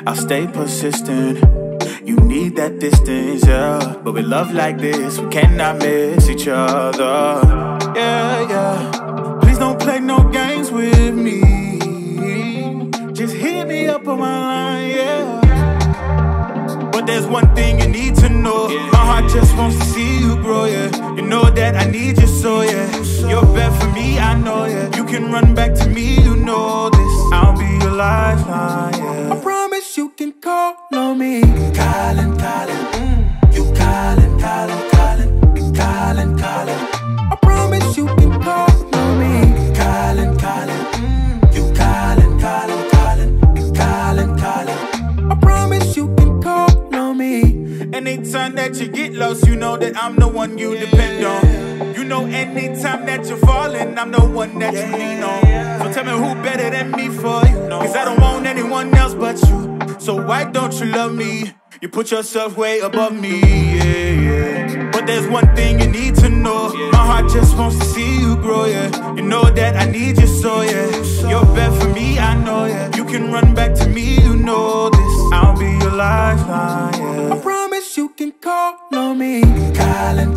I'll stay persistent. You need that distance, yeah. But with love like this, we cannot miss each other. Yeah, yeah. Please don't play no games with me. Just hit me up on my line, yeah. But there's one thing you need to know. My heart just wants to see you grow, yeah. You know that I need you so, yeah. You're bad for me, I know, yeah. You can run back to me, you know this. I'll be your lifeline, yeah. I promise you can call on me. Calling, you calling, calling. I promise you can call on me. Calling, you calling, calling. I promise you can call on me. Anytime that you get lost, you know that I'm the one you depend on. You know anytime that you're falling, I'm the one that you lean on. So tell me who better than me for you, cause I don't want anyone else but you. So why don't you love me? You put yourself way above me, yeah. But there's one thing you need to know. My heart just wants to see you grow, yeah. You know that I need you so, yeah. You're bad for me, I know, yeah. You can run back to me, you know this. I'll be your lifeline, yeah. I promise you can call on me. Calling.